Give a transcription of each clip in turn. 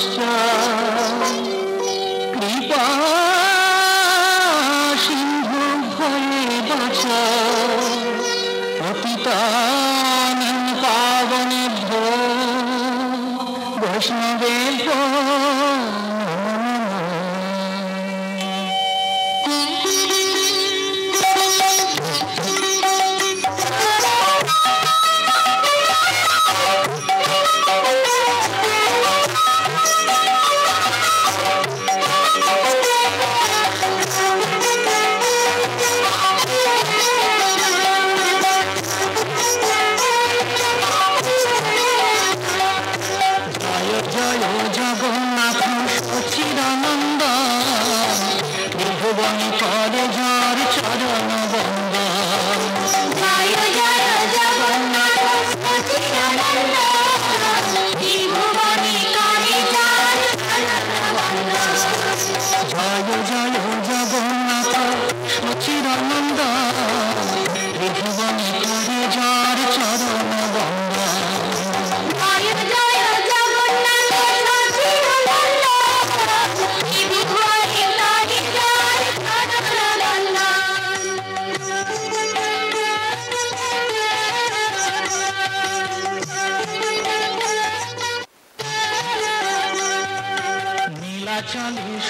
পশ্চাৎ কৃপা সিন্ধু ভয়ে বাঁচা পতিতানাং পাবনেভ্যো বৈষ্ণবেভ্যো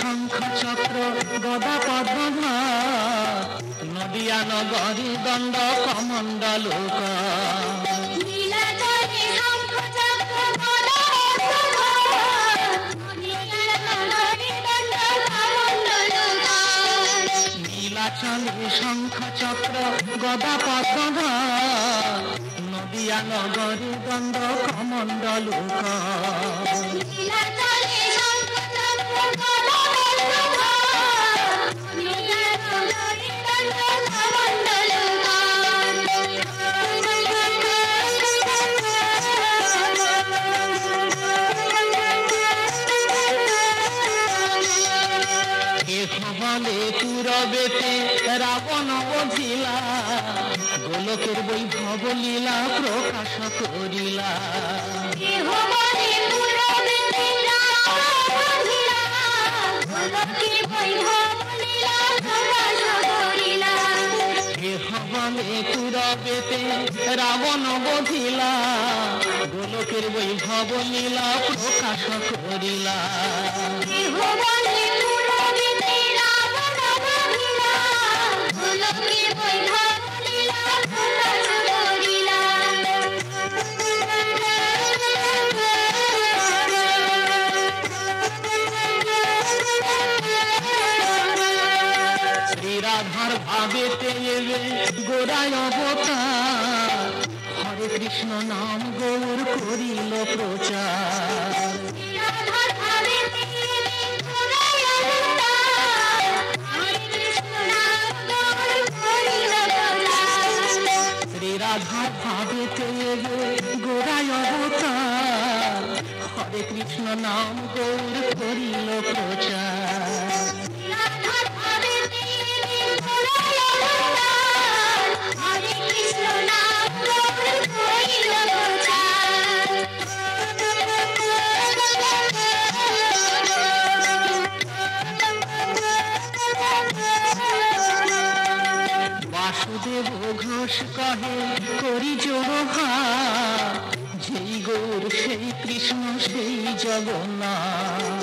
শঙ্খ চক্র গদা পদ্ম নদিয়া নগরী দণ্ড কমণ্ডল নীলাচলে শঙ্খ চক্র গদা পদ্ম নদিয়া নগরী দণ্ড কমণ্ডল বলে পুরবেতে রাবণ বধিলা গোলকের বৈভব লীলা প্রকাশ করিলা বলে পুরবেতে রাবণ বধিলা গোলকের বৈভব লীলা প্রকাশ করিলা রাধার ভাবেতে এলে গোড়ায় অবতার হরে কৃষ্ণ নাম গৌর করিল প্রচার শ্রী রাধার ভাবেতে এলে গোড়ায় অবতার হরে কৃষ্ণ নাম গৌর করিল প্রচার বাসুদেব ঘোষ কহে করি জোড়া যেই গৌর সেই কৃষ্ণ সেই জগন্নাথ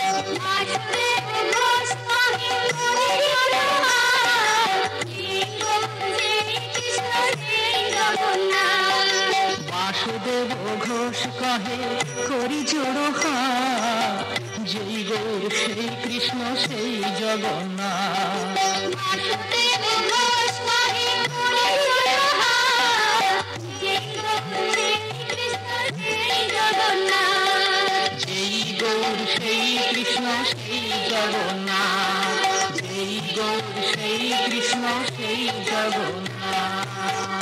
বাসুদেব ঘোষ কহে করি জোড়া যেই গৌর সেই কৃষ্ণ সেই জগন্নাথ যেই গৌর সেই কৃষ্ণ সেই জগন্নাথ যেই গৌর সেই কৃষ্ণ সেই জগন্নাথ